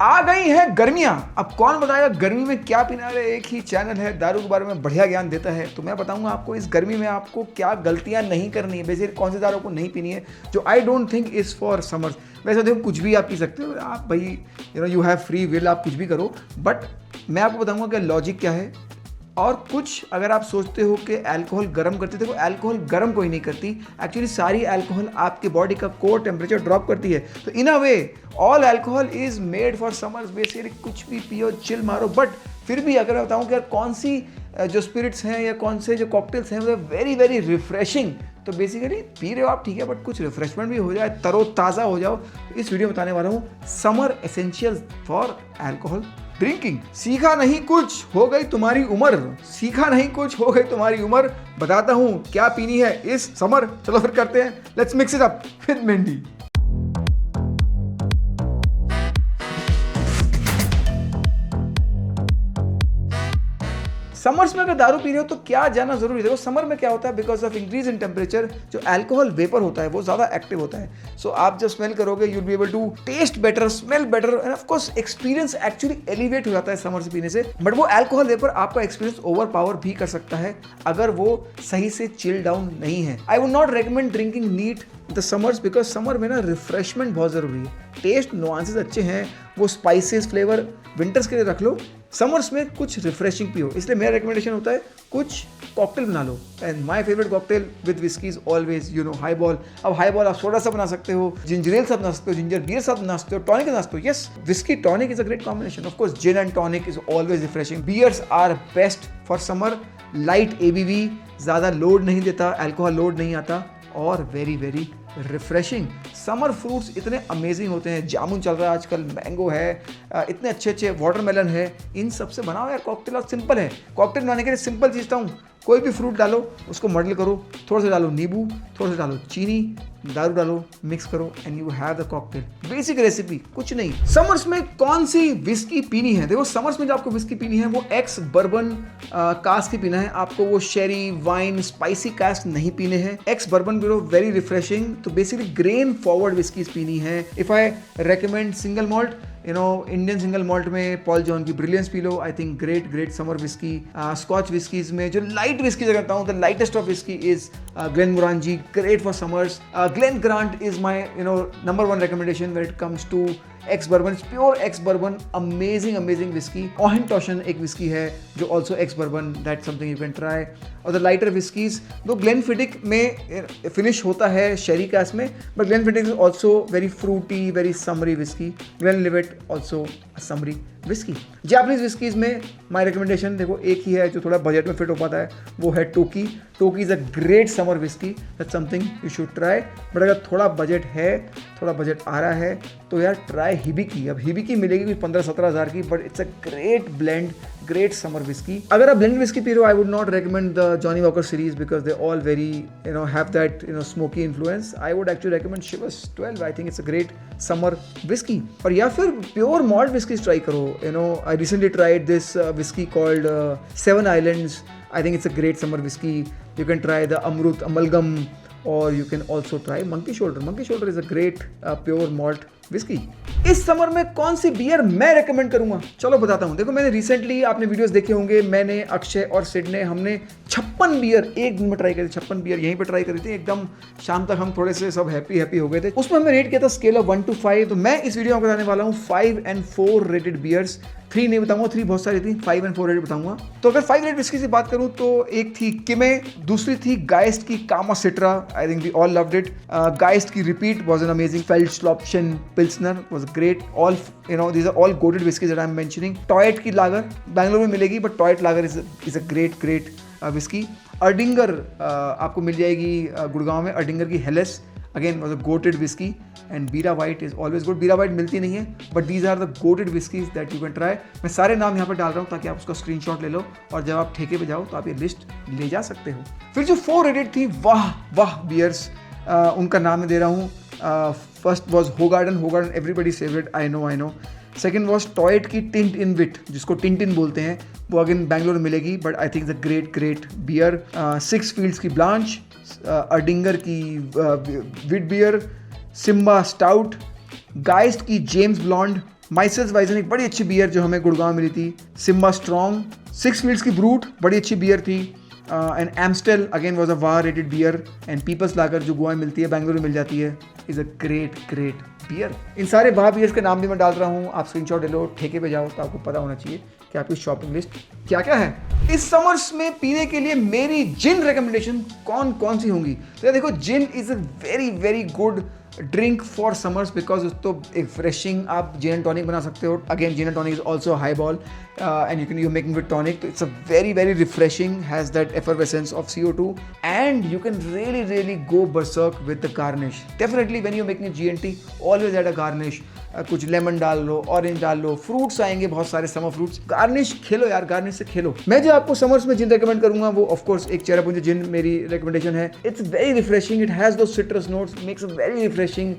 आ गई है गर्मियां। अब कौन बताएगा गर्मी में क्या पीना है। एक ही चैनल है दारू के बारे में बढ़िया ज्ञान देता है, तो मैं बताऊंगा आपको इस गर्मी में आपको क्या गलतियां नहीं करनी है, बेसिकली कौन से दारू को नहीं पीनी है जो I don't think is for summers. वैसे देखो कुछ भी आप पी सकते हो, आप भाई यू हैव फ्री विल, आप कुछ भी करो, बट मैं आपको बताऊंगा कि लॉजिक क्या है। और कुछ अगर आप सोचते हो कि अल्कोहल गर्म करती है, देखो अल्कोहल गर्म कोई नहीं करती, एक्चुअली सारी अल्कोहल आपके बॉडी का कोर टेम्परेचर ड्रॉप करती है। तो in a way all alcohol is made for summers, basically कुछ भी पियो, चिल मारो। बट फिर भी अगर मैं बताऊँ कि यार कौन सी जो स्पिरिट्स हैं या कौन से जो कॉकटेल्स हैं वो वेरी वेरी रिफ्रेशिंग, तो बेसिकली पी रहे हो आप ठीक है, बट कुछ रिफ्रेशमेंट भी हो जाए, तरोताज़ा हो जाओ। इस वीडियो में बताने वाला हूँ summer essentials for alcohol drinking. सीखा नहीं कुछ हो गई तुम्हारी उम्र, सीखा नहीं कुछ हो गई तुम्हारी उम्र, बताता हूं क्या पीनी है इस समर। चलो फिर करते हैं, let's mix it up with Mendy. Summers में अगर दारू पी रहे हो तो क्या जाना जरूरी है। देखो समर में क्या होता है, because of increase in temperature जो अल्कोहल वेपर होता है वो ज्यादा एक्टिव होता है। सो आप जब स्मेल करोगे you will be able to taste better, smell better, and of course experience actually elevate हो जाता है समर से पीने से। बट वो अल्कोहल वेपर आपका एक्सपीरियंस ओवर पावर भी कर सकता है अगर वो सही से चिल डाउन नहीं है। I would not recommend drinking neat the summers, because summer में ना रिफ्रेशमेंट बहुत जरूरी है। टेस्ट नुआंसेस अच्छे हैं, वो स्पाइसेस फ्लेवर विंटर्स के लिए रख लो, समर्स में कुछ रिफ्रेशिंग पियो। इसलिए मेरा रिकमेंडेशन होता है कुछ कॉकटेल बना लो। And my favourite cocktail with whisky is always highball. अब हाईबॉल आप सोडा सा बना सकते हो, जिंजर एल साथ बना सकते हो, जिंजर बियर साथ बना सकते हो, टॉनिक बना सकते हो। Yes, whisky tonic is a great combination. Of course gin and tonic is always refreshing. Beers are best for summer, light ABV, ज़्यादा लोड नहीं देता, अल्कोहल लोड नहीं आता, और very very refreshing. Summer fruits इतने अमेजिंग होते हैं, जामुन चल रहा है आजकल, मैंगो है, इतने अच्छे अच्छे वाटरमेलन है, इन सब से बनाओ यार कॉकटेल। और सिंपल है कॉकटेल बनाने के लिए, सिंपल चीज़ हूँ, कोई भी फ्रूट डालो, उसको मर्डल करो, थोड़ा सा डालो नींबू, थोड़ा सा डालो चीनी, दारू डालो, मिक्स करो, and you have the cocktail. Basic recipe, कुछ नहीं। समर्स में कौन सी विस्की पीनी है, देखो समर्स में जो आपको विस्की पीनी है वो एक्स बर्बन कास्ट की पीना है आपको। वो शेरी, वाइन, स्पाइसी कास्ट नहीं पीने हैं। एक्स बर्बन पी लो, वेरी रिफ्रेशिंग। तो बेसिकली ग्रेन फॉरवर्ड विस्कीज पीनी है। If I recommend single malt, Indian single malt में पॉल जॉन की ब्रिलियंस पी लो, I think great great summer whisky. Scotch whiskies में जो लाइट विस्की करता हूँ, the lightest of whisky is Glenmorangie, great for summers. Glen Grant is my number one recommendation when it comes to ex bourbon, pure ex bourbon, amazing whiskey. Ohentoshan एक whiskey है जो also ex bourbon, that's something you can try. और the lighter whiskies, दो Glenfiddich में finish होता है sherry cask में, but Glenfiddich is also very fruity, very summery whiskey. Glenlivet also a summery whiskey. Japanese whiskies में my recommendation देखो एक ही है जो थोड़ा बजट में फिट हो पाता है, वो है Toki. Toki is a great summer whisky, that's something you should try. But अगर थोड़ा बजट है, थोड़ा बजट आ रहा है, तो यार ट्राई हिबिकी। अब हिबिकी मिलेगी कुछ 15-17 हज़ार की, but it's a great blend, great summer whisky. अगर आप ब्लेंड विस्की पी रहे हो, आई would not recommend the Johnny walker series, because they all very have that smoky influence. I would actually recommend शिवर्स 12, I think it's a great summer whisky. और या फिर pure malt whisky try करो। I recently tried this whisky called seven islands, I think it's a great summer whiskey. You can try the Amrut Amalgam, or you can also try Monkey Shoulder. Monkey Shoulder is a great pure malt whiskey. इस summer में कौन सी beer मैं recommend करूंगा, चलो बताता हूं। देखो मैंने रिसेंटली, आपने वीडियोस देखे होंगे, मैंने, अक्षय और सिड ने, हमने 56 बियर एक दिन में ट्राई करी। 56 बियर यहीं पे ट्राई करी थी, एकदम शाम तक हम थोड़े से सब हैप्पी हो गए थे। उसमें हमने रेट किया था स्केल ऑफ 1 to 5। तो मैं इस वीडियो में बताने वाला हूँ 5 and 4 रेटेड बियर्स। 3 नहीं बताऊंगा, 3 बहुत सारी थी, 5 and 4 रेट बताऊंगा। तो अगर 5 रेट विस्की से बात करूं तो एक थी किमे, दूसरी थी गाइस्ट की Kama Citra, I think we all loved it. Geist की repeat was an amazing, Feldschlösschen pilsner was great. All these are all goated whiskeys that I'm mentioning. Toit की लागर बैंगलोर में मिलेगी, but Toit lager is a great whisky. Erdinger आपको मिल जाएगी गुड़गांव में, Erdinger की Helles again was a goated whisky. And Bira white is always good. Bira white मिलती नहीं है, but these are the goated whiskies that you can try. मैं सारे नाम यहाँ पर डाल रहा हूँ ताकि आप उसका स्क्रीनशॉट ले लो, और जब आप ठेके पे जाओ तो आप ये लिस्ट ले जा सकते हो। फिर जो 4 रेटेड थी, वाह बियर्स, उनका नाम मैं दे रहा हूँ। First was Hoegaarden everybody's favourite, I know. Second was Toit की टिंट इन विट, जिसको टिंटिन बोलते हैं, वो अगेन बैंगलोर में मिलेगी, but I think the great beer. 6 fields की ब्लांच, अर्डिंगर की wit beer, Simba stout, Geist की जेम्स ब्लॉन्ड, माइसेल्स वाइजन एक बड़ी अच्छी बियर जो हमें गुड़गांव मिली थी। सिम्बा स्ट्रॉन्ग, 6 फील्ड्स की ब्रूट, बड़ी अच्छी बियर थी। And Amstel again was a overrated beer. And people's lager जो गोवा में मिलती है, बेंगलुरु में मिल जाती है, इज़ अ ग्रेट बियर। इन सारे वाह बियर्स के नाम भी मैं डाल रहा हूँ, आप स्क्रीनशॉट ले लो, ठेके पे जाओ तो आपको पता होना चाहिए कि आपकी शॉपिंग लिस्ट क्या क्या है। इस समर्स में पीने के लिए मेरी जिन रिकमेंडेशन कौन कौन सी होंगी? तो देखो, gin is a very very good drink for summers because तो एक फ्रेशिंग, आप जिन एंड टॉनिक बना सकते हो। Again gin and tonic is also high ball and you making with tonic, तो it's a very very refreshing, has that effervescence of CO2 and you can really go berserk with the garnish. Definitely when you making GNT always add a garnish, कुछ lemon डाल लो, orange डाल लो, fruits आएंगे बहुत सारे summer fruits, garnish खेलो यार, garnish से खेलो। मैं जो आपको समर्स में जिन रेकमेंड करूंगा वो ऑफ कोर्स एक चेरापूंजी जिन मेरी रिकमेंडेशन है। It's very refreshing, it has those citrus notes, makes a very refreshing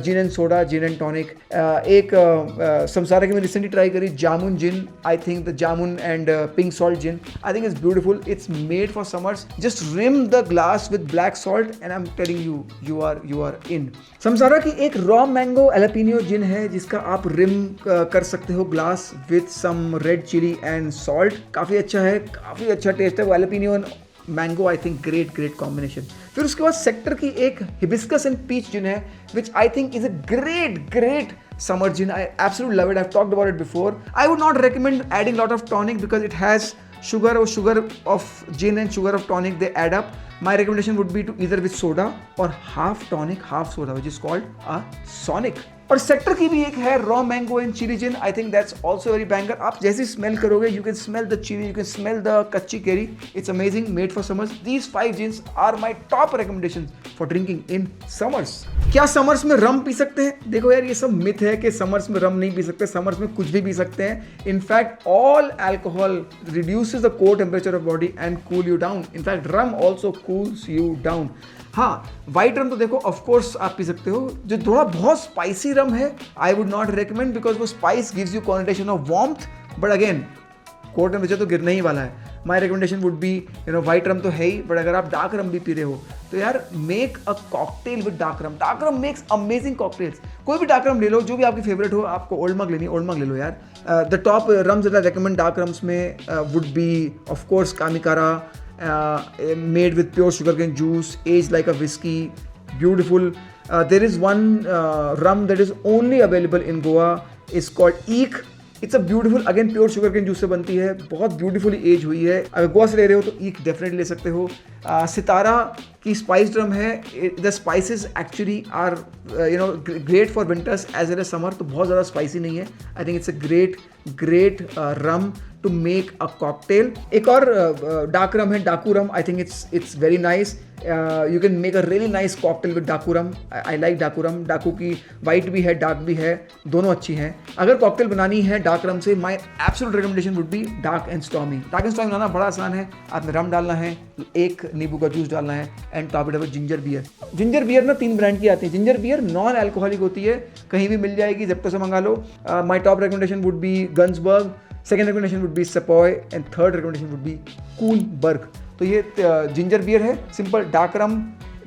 gin and soda, gin and tonic. एक समसारा की मैं रिसेंटली ट्राई करी jamun gin, I think the jamun and pink salt gin, I think it's beautiful, it's made for summers. Just rim the glass with black salt and I am telling you are in. Samsara की एक raw mango एलापिनो जिन है जिसका आप rim कर सकते हो glass with some red chilli and salt, काफ़ी अच्छा है, काफ़ी अच्छा टेस्ट है वो jalapeno and mango, I think great combination. फिर उसके बाद सेक्टर की एक हिबिस्कस एंड पीच जिन है which I think is a great summer gin. I absolutely love it. I've talked about it before. I would not recommend adding lot of tonic because it has sugar of gin and sugar of tonic, they add up. My recommendation would be to either with soda or half tonic half soda, which is called a sonic. और sector की भी एक है raw mango and chilli gin, I think that's also very banger. आप जैसे smell करोगे you can smell the chilli, you can smell the कच्ची केरी, it's amazing, made for summers. These 5 gins are my top recommendation for drinking in summers. क्या summers में rum P सकते हैं? देखो यार, ये सब मिथ है कि समर्स में रम नहीं पी सकते, समर्स में कुछ भी पी सकते हैं। In fact all alcohol reduces the core temperature of body and cool you down. In fact rum also cools you down. हाँ, वाइट रम तो देखो ऑफकोर्स आप पी सकते हो। जो थोड़ा बहुत स्पाइसी रम है I would not recommend because वो spice gives you connotation of warmth, but again core temperature तो गिरना ही वाला है। My recommendation would be white rum तो है ही, बट अगर आप डार्क रम भी पी रहे हो तो यार make a cocktail with dark rum. Dark rum makes amazing cocktails. कोई भी डार्क रम ले लो जो भी आपकी फेवरेट हो, आपको ओल्ड मग लेनी, ओल्ड मग ले लो यार। The top rums that I recommend dark rums में would be of course Kamikara, made with pure sugarcane juice, aged like a whiskey, beautiful. There is one rum that is only available in Goa, is called Eek. It's a beautiful, again pure sugarcane juice से बनती है, बहुत beautifully as हुई है। अगर गोवा से ले रहे हो तो ईक डेफिनेटली ले सकते हो। सितारा की स्पाइस ड्रम है, the spices actually are great for winters as well as summer, तो बहुत ज़्यादा स्पाइसी नहीं है। I think it's a great rum to make a cocktail. एक और डार्क रम है, Daku rum, I think it's very nice. You can make a really nice cocktail with Daku rum. I like डाकू रम। डाकू की वाइट भी है, डार्क भी है, दोनों अच्छी हैं। अगर कॉकटेल बनानी है डार्क रम से, my absolute recommendation would be dark and stormy. Dark and stormy बनाना बड़ा आसान है, आपने रम डालना है, एक नींबू का जूस डालना है and top it up ginger beer. Ginger beer ना 3 ब्रांड की आती है। जिंजर बियर नॉन अल्कोहलिक होती है, कहीं भी मिल जाएगी, जेप्टो से मंगा लो। My top recommendation would be Gunsberg, second recommendation would be Sepoy and third recommendation would be Coolberg. तो ये जिंजर बियर है, सिंपल डार्क रम,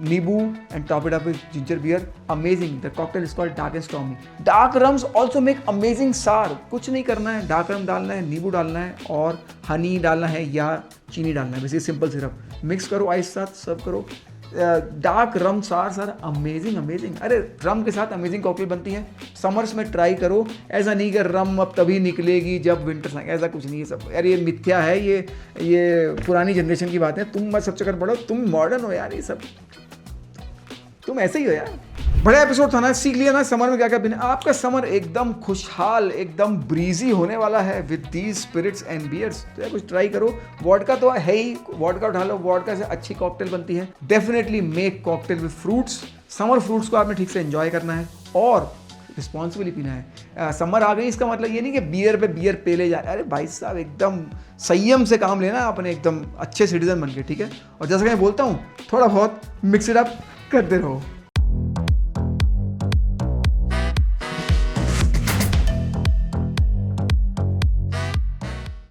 नींबू and top it up with ginger beer, amazing. The cocktail is called dark and stormy. Dark rums also make amazing sour. कुछ नहीं करना है, dark रम डालना है, नींबू डालना है और हनी डालना है या चीनी डालना है, वैसे सिंपल सिरप मिक्स करो, आइस साथ सर्व करो। डार्क रम सार अमेजिंग। अरे रम के साथ अमेजिंग कॉकटेल बनती है, समर्स में ट्राई करो। ऐसा नहीं कि रम अब तभी निकलेगी जब विंटर्स आएंगे, ऐसा कुछ नहीं है सब यार, ये मिथ्या है, ये पुरानी जनरेशन की बात है। तुम मत सब चक्कर पढ़ो, तुम मॉडर्न हो यार, ये सब तुम ऐसे ही हो यार। बड़ा एपिसोड था ना, सीख लिया ना समर में क्या क्या पीना। आपका समर एकदम खुशहाल, एकदम ब्रीजी होने वाला है with these spirits and beers. तो यार कुछ ट्राई करो। वोडका तो है ही, वोडका उठा लो, वोडका से अच्छी कॉकटेल बनती है। Definitely make cocktail with fruits. Summer fruits को आपने ठीक से एंजॉय करना है और रिस्पॉन्सिबली पीना है। समर आ गई इसका मतलब ये नहीं कि बियर पे बियर पेले जा रहे। अरे भाई साहब, एकदम संयम से काम लेना आपने, एकदम अच्छे सिटीजन बन के, ठीक है। और जैसा कि मैं बोलता हूँ, थोड़ा बहुत मिक्स इट अप करते रहो।